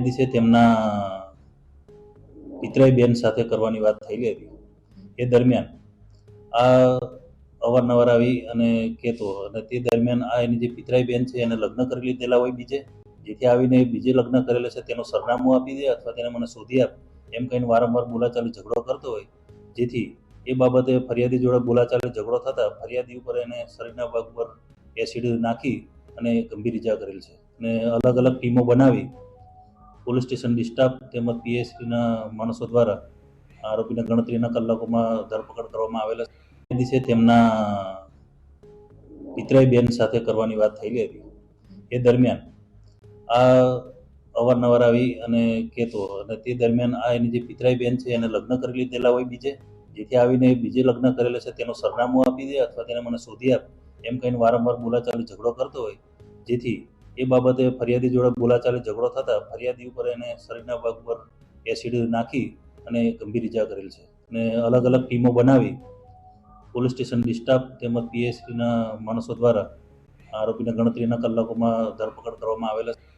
દિવસે તેમના પિતરાઈ બેન સાથે કરવાની વાત થયેલી હતી. એ દરમિયાન આ અવારનવાર આવી અને કહેતો, અને તે દરમિયાન આ એની જે પિતરાઈ બેન છે એને લગ્ન કરી લીધેલા હોય બીજે, જેથી આવીને બીજે લગ્ન કરેલા છે તેનું સરનામું આપી દે અથવા તેને મને શોધી આપ એમ કહીને વારંવાર બોલાચાલી ઝઘડો કરતો હોય, જેથી એ બાબતે ફરિયાદી જોડે બોલાચાલી ઝઘડો થતા ફરિયાદી ઉપર એને શરીરના ભાગ પર એસિડ નાખી અને ગંભીર ઇજા કરેલ છે. અને અલગ અલગ ટીમો બનાવી પોલીસ સ્ટેશન ડિસ્ટાફ તેમજ પીએસસીના માણસો દ્વારા આરોપીને ગણતરીના કલાકોમાં ધરપકડ કરવામાં આવેલા છે. એ દિવસે તેમના પિતરાઈ બેન સાથે કરવાની વાત થયેલી હતી. એ દરમિયાન આ અવારનવાર આવી અને કહેતો, અને તે દરમિયાન આ એની જે પિતરાઈ બેન છે એને લગ્ન કરી લીધેલા હોય બીજે, જેથી આવીને બીજે લગ્ન કરેલા છે તેનું સરનામું આપી દે અથવા તેને મને શોધી આપ એમ કહીને વારંવાર બોલાચાલી ઝઘડો કરતો હોય, જેથી એ બાબતે ફરિયાદી જોડે બોલાચાલી ઝઘડો થતા ફરિયાદી ઉપર એને શરીરના ભાગ પર એસિડ નાખી અને ગંભીર ઇજા કરેલ છે. અને અલગ અલગ ટીમો બનાવી પોલીસ સ્ટેશન ડિસ્ટાફ તેમજ પીએસસીના માણસો દ્વારા આરોપીને ગણતરીના કલાકોમાં ધરપકડ કરવામાં આવેલા છે.